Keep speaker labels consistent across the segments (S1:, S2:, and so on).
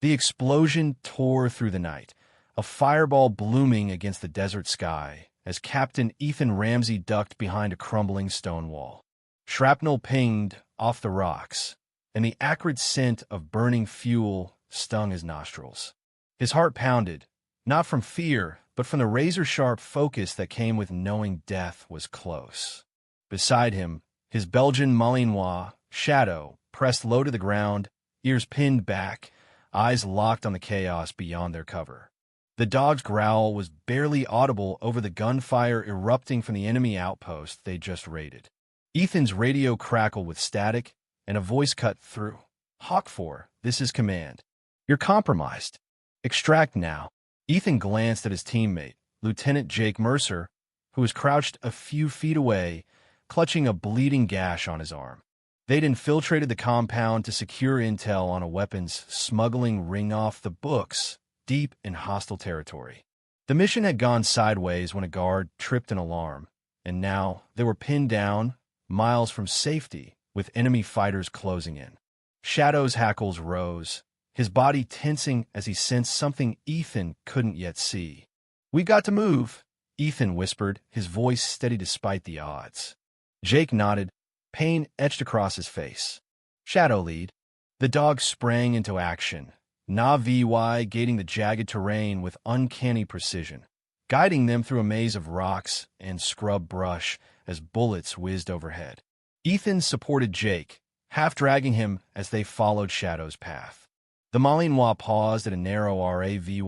S1: The explosion tore through the night, a fireball blooming against the desert sky as Captain Ethan Ramsey ducked behind a crumbling stone wall. Shrapnel pinged off the rocks, and the acrid scent of burning fuel stung his nostrils. His heart pounded, not from fear, but from the razor-sharp focus that came with knowing death was close. Beside him, his Belgian Malinois, Shadow, pressed low to the ground, ears pinned back, eyes locked on the chaos beyond their cover. The dog's growl was barely audible over the gunfire erupting from the enemy outpost they just raided. Ethan's radio crackled with static, and a voice cut through. "Hawk 4, this is command. You're compromised. Extract now." Ethan glanced at his teammate, Lieutenant Jake Mercer, who was crouched a few feet away, clutching a bleeding gash on his arm. They'd infiltrated the compound to secure intel on a weapons smuggling ring off the books, deep in hostile territory. The mission had gone sideways when a guard tripped an alarm, and now they were pinned down, miles from safety, with enemy fighters closing in. Shadow's hackles rose, his body tensing as he sensed something Ethan couldn't yet see. "We got to move," Ethan whispered, his voice steady despite the odds. Jake nodded, pain etched across his face. "Shadow lead." The dog sprang into action, Navi gating the jagged terrain with uncanny precision, guiding them through a maze of rocks and scrub brush as bullets whizzed overhead. Ethan supported Jake, half dragging him as they followed Shadow's path. The Malinois paused at a narrow RAVY,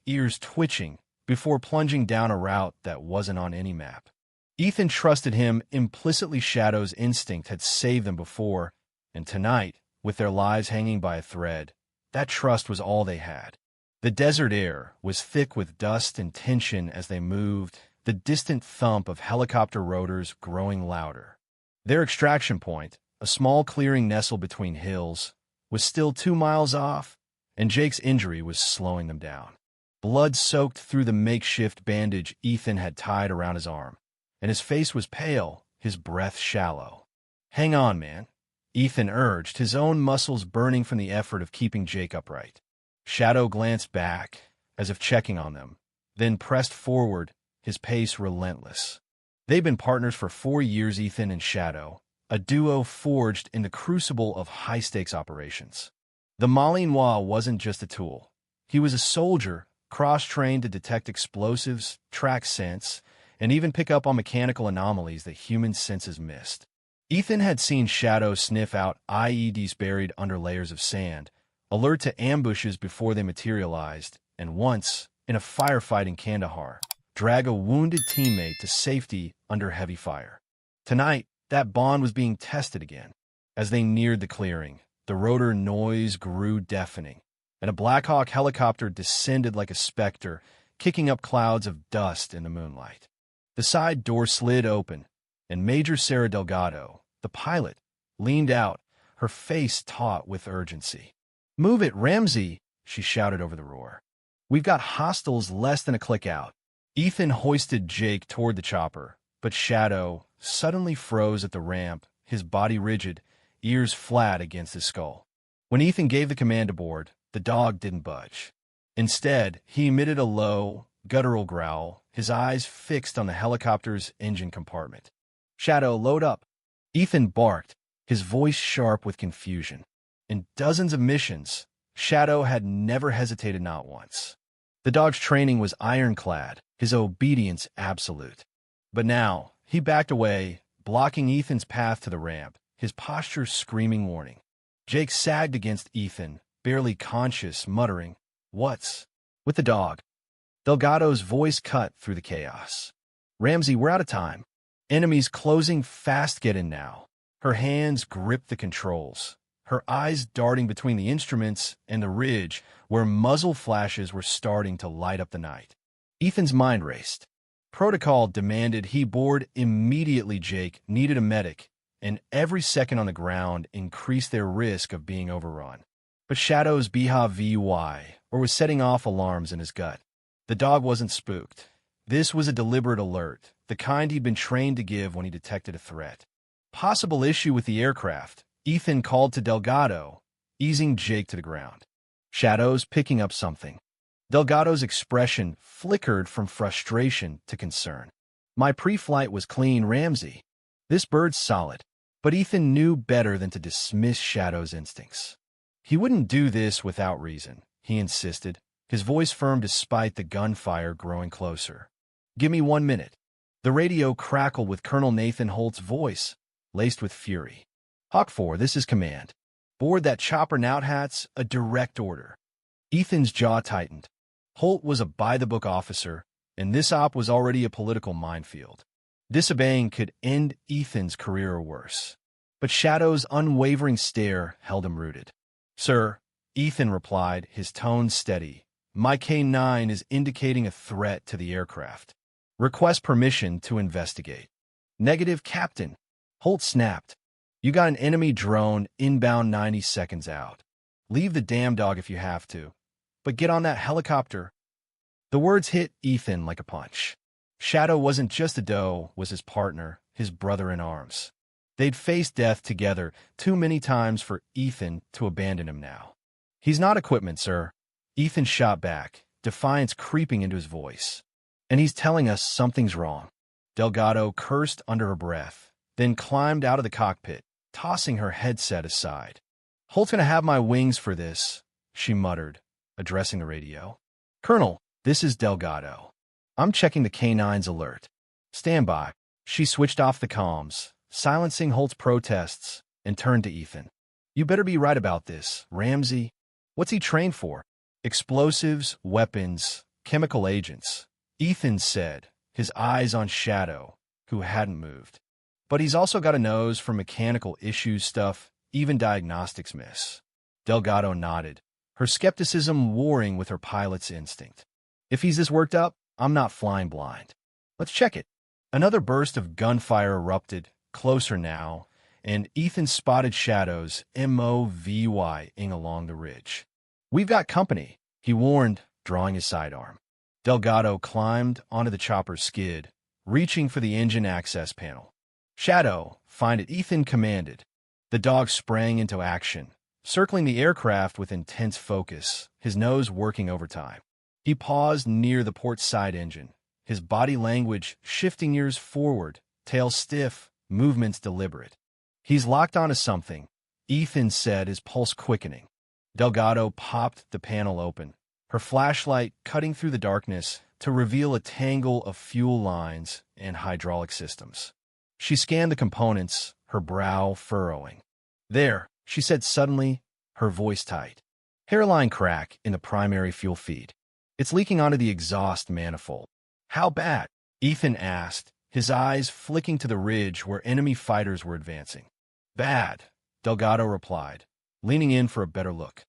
S1: ears twitching, before plunging down a route that wasn't on any map. Ethan trusted him implicitly. Shadow's instinct had saved them before, and tonight, with their lives hanging by a thread, that trust was all they had. The desert air was thick with dust and tension as they moved, the distant thump of helicopter rotors growing louder. Their extraction point, a small clearing nestled between hills, was still 2 miles off, and Jake's injury was slowing them down. Blood soaked through the makeshift bandage Ethan had tied around his arm, and his face was pale, his breath shallow. "Hang on, man," Ethan urged, his own muscles burning from the effort of keeping Jake upright. Shadow glanced back, as if checking on them, then pressed forward, his pace relentless. They'd been partners for 4 years, Ethan and Shadow, a duo forged in the crucible of high-stakes operations. The Malinois wasn't just a tool. He was a soldier, cross-trained to detect explosives, track scents, and even pick up on mechanical anomalies that human senses missed. Ethan had seen Shadow sniff out IEDs buried under layers of sand, alert to ambushes before they materialized, and once, in a firefight in Kandahar, drag a wounded teammate to safety under heavy fire. Tonight, that bond was being tested again. As they neared the clearing, the rotor noise grew deafening, and a Black Hawk helicopter descended like a specter, kicking up clouds of dust in the moonlight. The side door slid open, and Major Sarah Delgado, the pilot, leaned out, her face taut with urgency. "Move it, Ramsey!" she shouted over the roar. "We've got hostiles less than a click out." Ethan hoisted Jake toward the chopper, but Shadow suddenly froze at the ramp, his body rigid, ears flat against his skull. When Ethan gave the command to board, the dog didn't budge. Instead, he emitted a low, guttural growl, his eyes fixed on the helicopter's engine compartment. "Shadow, load up!" Ethan barked, his voice sharp with confusion. In dozens of missions, Shadow had never hesitated, not once. The dog's training was ironclad, his obedience absolute. But now, he backed away, blocking Ethan's path to the ramp, his posture screaming warning. Jake sagged against Ethan, barely conscious, muttering, "What's with the dog?" Delgado's voice cut through the chaos. "Ramsey, we're out of time. Enemies closing fast, get in now." Her hands gripped the controls, her eyes darting between the instruments and the ridge where muzzle flashes were starting to light up the night. Ethan's mind raced. Protocol demanded he board immediately. Jake needed a medic, and every second on the ground increased their risk of being overrun. But Shadow's BHVY, or was setting off alarms in his gut. The dog wasn't spooked. This was a deliberate alert, the kind he'd been trained to give when he detected a threat. Possible issue with the aircraft, Ethan called to Delgado, easing Jake to the ground. Shadows picking up something. Delgado's expression flickered from frustration to concern. My pre-flight was clean, Ramsey. This bird's solid. But Ethan knew better than to dismiss Shadow's instincts. He wouldn't do this without reason, he insisted, his voice firm despite the gunfire growing closer. Give me 1 minute. The radio crackled with Colonel Nathan Holt's voice, laced with fury. Hawk 4, this is command. Board that chopper now, hats, a direct order. Ethan's jaw tightened. Holt was a by-the-book officer, and this op was already a political minefield. Disobeying could end Ethan's career or worse. But Shadow's unwavering stare held him rooted. Sir, Ethan replied, his tone steady. My K-9 is indicating a threat to the aircraft. Request permission to investigate. Negative, Captain. Holt snapped. You got an enemy drone inbound 90 seconds out. Leave the damn dog if you have to. But get on that helicopter. The words hit Ethan like a punch. Shadow wasn't just a doe, was his partner, his brother in arms. They'd faced death together too many times for Ethan to abandon him now. He's not equipment, sir. Ethan shot back, defiance creeping into his voice. And he's telling us something's wrong. Delgado cursed under her breath, then climbed out of the cockpit, tossing her headset aside. Holt's gonna have my wings for this, she muttered, addressing the radio. Colonel, this is Delgado. I'm checking the K-9's alert. Stand by. She switched off the comms, silencing Holt's protests, and turned to Ethan. You better be right about this, Ramsey. What's he trained for? Explosives, weapons, chemical agents, Ethan said, his eyes on Shadow, who hadn't moved. But he's also got a nose for mechanical issues stuff even diagnostics miss. Delgado nodded, her skepticism warring with her pilot's instinct. If he's this worked up, I'm not flying blind. Let's check it. Another burst of gunfire erupted, closer now, and Ethan spotted Shadow's MOVing along the ridge. We've got company, he warned, drawing his sidearm. Delgado climbed onto the chopper's skid, reaching for the engine access panel. Shadow, find it, Ethan commanded. The dog sprang into action, circling the aircraft with intense focus, his nose working overtime. He paused near the port side engine, his body language shifting ears forward, tail stiff, movements deliberate. He's locked onto something, Ethan said, his pulse quickening. Delgado popped the panel open, her flashlight cutting through the darkness to reveal a tangle of fuel lines and hydraulic systems. She scanned the components, her brow furrowing. There, she said suddenly, her voice tight. Hairline crack in the primary fuel feed. It's leaking onto the exhaust manifold. How bad? Ethan asked, his eyes flicking to the ridge where enemy fighters were advancing. Bad, Delgado replied, leaning in for a better look.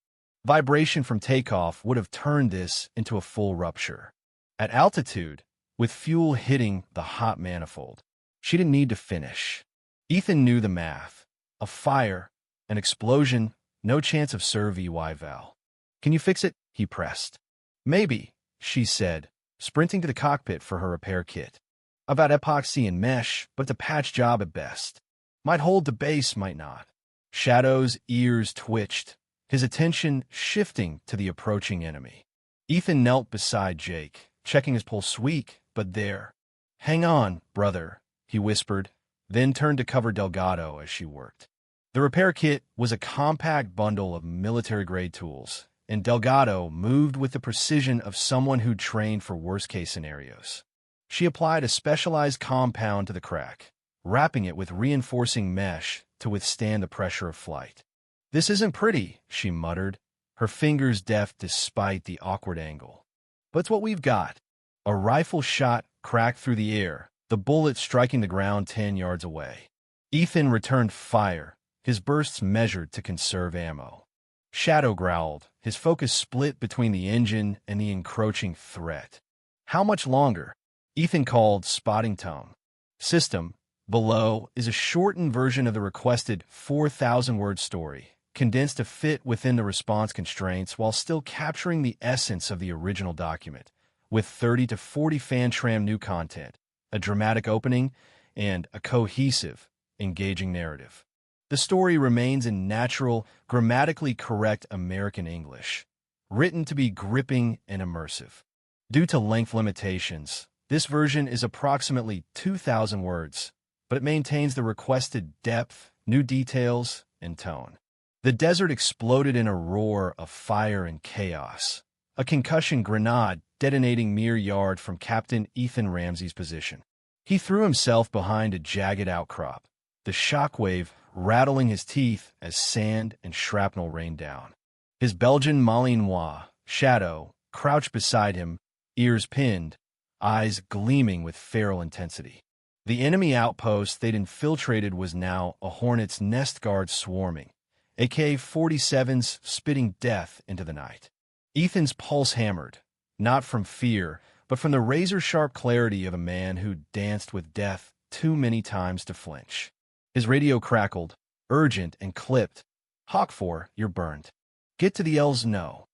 S1: Vibration from takeoff would have turned this into a full rupture. At altitude, with fuel hitting the hot manifold, she didn't need to finish. Ethan knew the math. A fire, an explosion, no chance of survival. Can you fix it? He pressed. Maybe, she said, sprinting to the cockpit for her repair kit. About epoxy and mesh, but it's a patch job at best. Might hold the base, might not. Shadow's ears twitched, his attention shifting to the approaching enemy. Ethan knelt beside Jake, checking his pulse weak, but there. Hang on, brother, he whispered, then turned to cover Delgado as she worked. The repair kit was a compact bundle of military-grade tools, and Delgado moved with the precision of someone who'd trained for worst-case scenarios. She applied a specialized compound to the crack, wrapping it with reinforcing mesh to withstand the pressure of flight. This isn't pretty, she muttered, her fingers deft despite the awkward angle. But it's what we've got. A rifle shot cracked through the air, the bullet striking the ground 10 yards away. Ethan returned fire, his bursts measured to conserve ammo. Shadow growled, his focus split between the engine and the encroaching threat. How much longer? Ethan called, spotting tone. System, below, is a shortened version of the requested 4,000-word story, condensed to fit within the response constraints while still capturing the essence of the original document, with 30 to 40 fan-tram new content, a dramatic opening, and a cohesive, engaging narrative. The story remains in natural, grammatically correct American English, written to be gripping and immersive. Due to length limitations, this version is approximately 2,000 words, but it maintains the requested depth, new details, and tone. The desert exploded in a roar of fire and chaos, a concussion grenade detonating mere yard from Captain Ethan Ramsey's position. He threw himself behind a jagged outcrop, the shockwave rattling his teeth as sand and shrapnel rained down. His Belgian Malinois, Shadow, crouched beside him, ears pinned, eyes gleaming with feral intensity. The enemy outpost they'd infiltrated was now a hornet's nest guard swarming, AK-47s spitting death into the night. Ethan's pulse hammered, not from fear, but from the razor-sharp clarity of a man who danced with death too many times to flinch. His radio crackled, urgent and clipped. "Hawk 4, you're burned. Get to the L's now."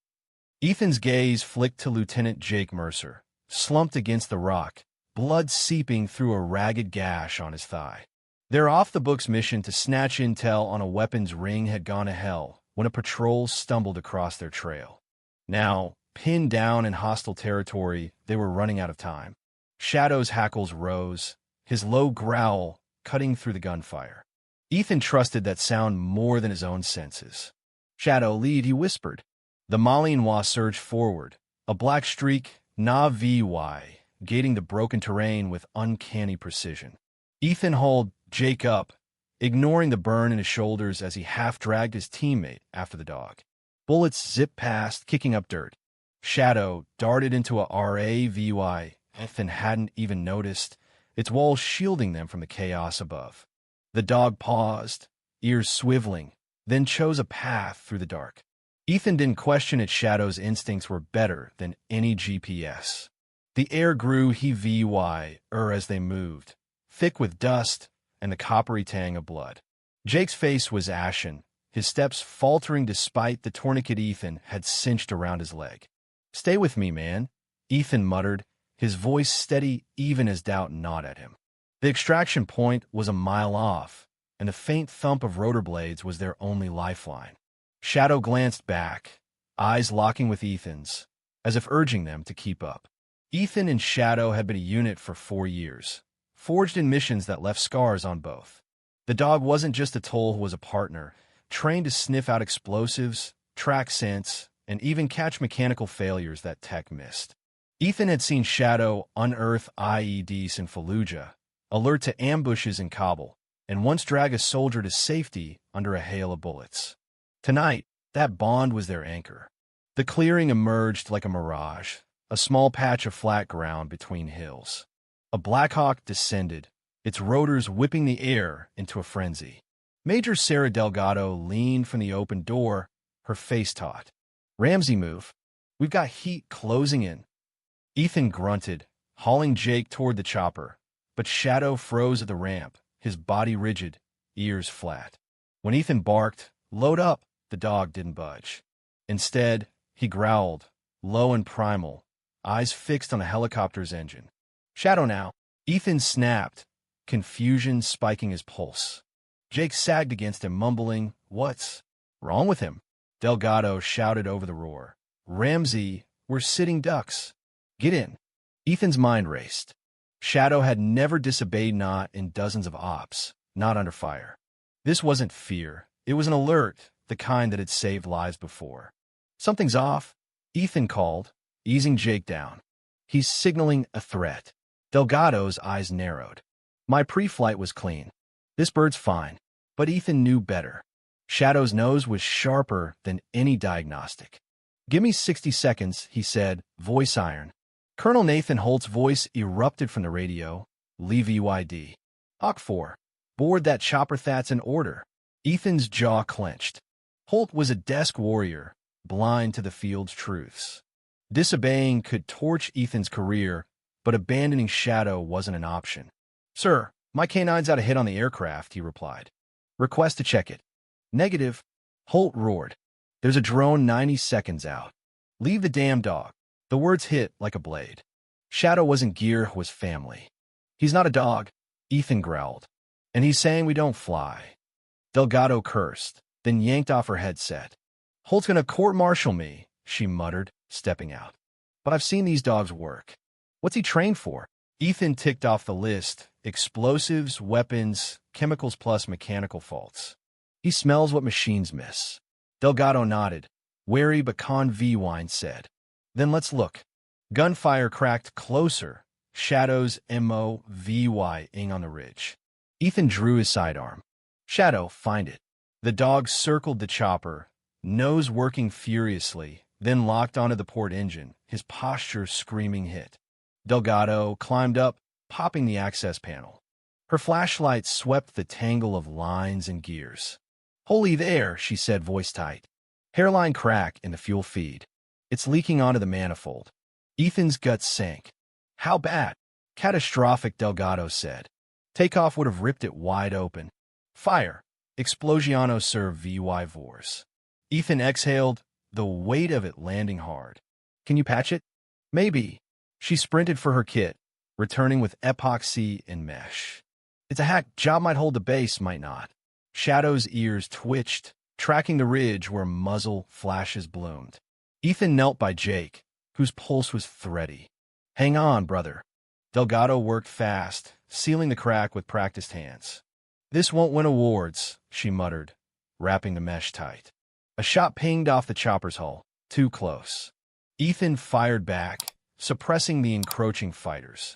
S1: Ethan's gaze flicked to Lieutenant Jake Mercer, slumped against the rock, blood seeping through a ragged gash on his thigh. Their off-the-books mission to snatch intel on a weapons ring had gone to hell when a patrol stumbled across their trail. Now, pinned down in hostile territory, they were running out of time. Shadow's hackles rose, his low growl cutting through the gunfire. Ethan trusted that sound more than his own senses. "Shadow, lead," he whispered. The Malinois surged forward, a black streak, na-vy, gating the broken terrain with uncanny precision. Ethan hauled Jake up, ignoring the burn in his shoulders as he half-dragged his teammate after the dog. Bullets zipped past, kicking up dirt. Shadow darted into a RAVY Ethan hadn't even noticed, its walls shielding them from the chaos above. The dog paused, ears swiveling, then chose a path through the dark. Ethan didn't question its Shadow's instincts were better than any GPS. The air grew heavy-er as they moved, thick with dust and the coppery tang of blood. Jake's face was ashen, his steps faltering despite the tourniquet Ethan had cinched around his leg. "Stay with me, man," Ethan muttered, his voice steady even as doubt gnawed at him. The extraction point was a mile off, and the faint thump of rotor blades was their only lifeline. Shadow glanced back, eyes locking with Ethan's, as if urging them to keep up. Ethan and Shadow had been a unit for 4 years, forged in missions that left scars on both. The dog wasn't just a tool who was a partner, trained to sniff out explosives, track scents, and even catch mechanical failures that tech missed. Ethan had seen Shadow unearth IEDs in Fallujah, alert to ambushes in Kabul, and once drag a soldier to safety under a hail of bullets. Tonight, that bond was their anchor. The clearing emerged like a mirage, a small patch of flat ground between hills. A Blackhawk descended, its rotors whipping the air into a frenzy. Major Sarah Delgado leaned from the open door, her face taut. "Ramsey, move. We've got heat closing in." Ethan grunted, hauling Jake toward the chopper, but Shadow froze at the ramp, his body rigid, ears flat. When Ethan barked, "Load up," the dog didn't budge. Instead, he growled, low and primal, eyes fixed on the helicopter's engine. "Shadow now." Ethan snapped, confusion spiking his pulse. Jake sagged against him, mumbling, "What's wrong with him?" Delgado shouted over the roar. "Ramsey, we're sitting ducks. Get in." Ethan's mind raced. Shadow had never disobeyed not in dozens of ops, not under fire. This wasn't fear. It was an alert, the kind that had saved lives before. "Something's off," Ethan called, easing Jake down. "He's signaling a threat." Delgado's eyes narrowed. "My pre-flight was clean. This bird's fine." But Ethan knew better. Shadow's nose was sharper than any diagnostic. "Give me 60 seconds, he said, voice iron. Colonel Nathan Holt's voice erupted from the radio. "Leave UID. Hawk 4. Board that chopper, that's an order." Ethan's jaw clenched. Holt was a desk warrior, blind to the field's truths. Disobeying could torch Ethan's career, but abandoning Shadow wasn't an option. "Sir, my K9's out of hit on the aircraft," he replied. "Request to check it." "Negative," Holt roared. "There's a drone 90 seconds out. Leave the damn dog." The words hit like a blade. Shadow wasn't gear, was family. "He's not a dog," Ethan growled. "And he's saying we don't fly." Delgado cursed, then yanked off her headset. "Holt's gonna court-martial me," she muttered, stepping out. But I've seen these dogs work. What's he trained for? Ethan ticked off the list: explosives, weapons, chemicals plus mechanical faults. He smells what machines miss. Delgado nodded. Wary but convinced, said. Then let's look. Gunfire cracked closer. Shadows moving on the ridge. Ethan drew his sidearm. Shadow, find it. The dog circled the chopper, nose working furiously, then locked onto the port engine, his posture screaming hit. Delgado climbed up, popping the access panel. Her flashlight swept the tangle of lines and gears. Holy there, she said, voice tight. Hairline crack in the fuel feed. It's leaking onto the manifold. Ethan's guts sank. How bad? Catastrophic, Delgado said. Takeoff would have ripped it wide open. Fire. Explosiono ser vy vors. Ethan exhaled, the weight of it landing hard. Can you patch it? Maybe. She sprinted for her kit, returning with epoxy and mesh. It's a hack. Job might hold the base, might not. Shadow's ears twitched, tracking the ridge where muzzle flashes bloomed. Ethan knelt by Jake, whose pulse was thready. Hang on, brother. Delgado worked fast, sealing the crack with practiced hands. This won't win awards, she muttered, wrapping the mesh tight. A shot pinged off the chopper's hull, too close. Ethan fired back, suppressing the encroaching fighters.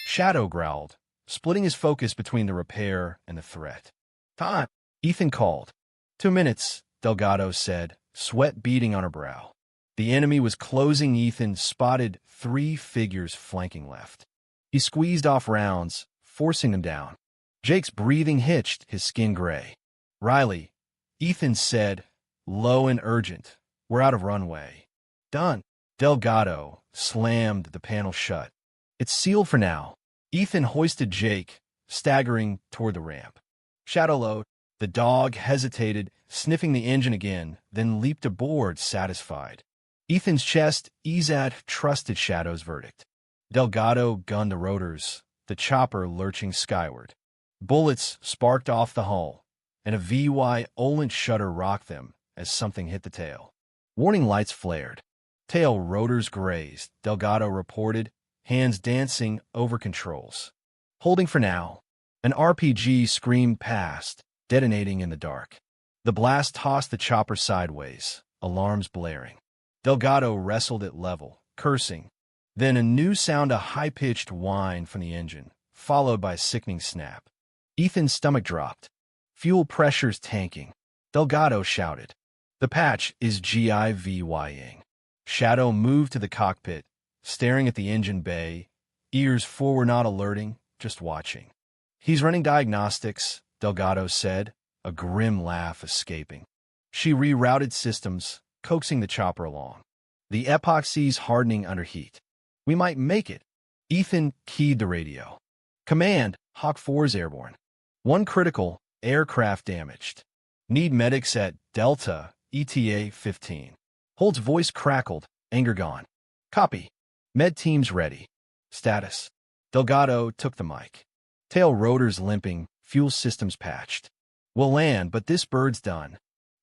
S1: Shadow growled, splitting his focus between the repair and the threat. Time, Ethan called. 2 minutes, Delgado said, sweat beading on her brow. The enemy was closing. Ethan spotted 3 figures flanking left. He squeezed off rounds, forcing them down. Jake's breathing hitched, his skin gray. Riley, Ethan said, low and urgent. We're out of runway. Done. Delgado slammed the panel shut. It's sealed for now. Ethan hoisted Jake, staggering toward the ramp. Shadow load. The dog hesitated, sniffing the engine again, then leaped aboard, satisfied. Ethan's chest eased at trusted Shadow's verdict. Delgado gunned the rotors, the chopper lurching skyward. Bullets sparked off the hull, and a violent shudder rocked them as something hit the tail. Warning lights flared. Tail rotors grazed, Delgado reported, hands dancing over controls. Holding for now. An RPG screamed past, detonating in the dark. The blast tossed the chopper sideways, alarms blaring. Delgado wrestled it level, cursing. Then a new sound, a high-pitched whine from the engine, followed by a sickening snap. Ethan's stomach dropped. Fuel pressure's tanking. Delgado shouted. The patch is giving. Shadow moved to the cockpit, staring at the engine bay, ears forward, not alerting, just watching. He's running diagnostics, Delgado said, a grim laugh escaping. She rerouted systems, coaxing the chopper along. The epoxy's hardening under heat. We might make it. Ethan keyed the radio. Command, Hawk 4's airborne. 1 critical, aircraft damaged. Need medics at Delta, ETA 15. Holt's voice crackled, anger gone. Copy. Med team's ready. Status. Delgado took the mic. Tail rotors limping, fuel systems patched. We'll land, but this bird's done.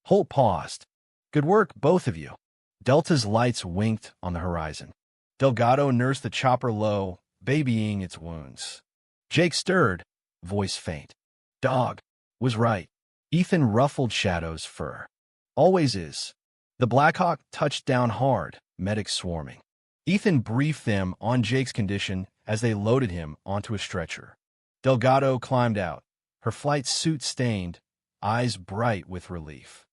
S1: Holt paused. Good work, both of you. Delta's lights winked on the horizon. Delgado nursed the chopper low, babying its wounds. Jake stirred, voice faint. Dog was right. Ethan ruffled Shadow's fur. Always is. The Blackhawk touched down hard, medics swarming. Ethan briefed them on Jake's condition as they loaded him onto a stretcher. Delgado climbed out, her flight suit stained, eyes bright with relief.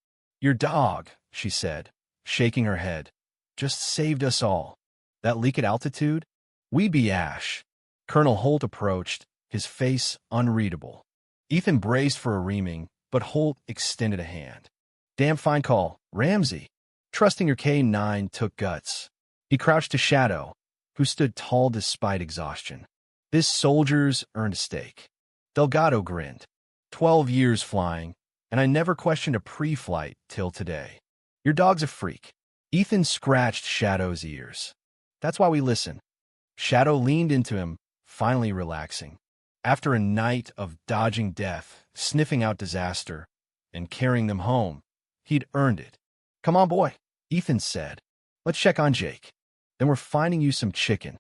S1: Your dog, she said, shaking her head, just saved us all. That leak at altitude? We'd be ash. Colonel Holt approached, his face unreadable. Ethan braced for a reaming, but Holt extended a hand. Damn fine call, Ramsey. Trusting your K9 took guts. He crouched to Shadow, who stood tall despite exhaustion. This soldier's earned a stake. Delgado grinned. 12 years flying, and I never questioned a pre-flight till today. Your dog's a freak. Ethan scratched Shadow's ears. That's why we listen. Shadow leaned into him, finally relaxing. After a night of dodging death, sniffing out disaster, and carrying them home, he'd earned it. Come on, boy, Ethan said. Let's check on Jake. Then we're finding you some chicken.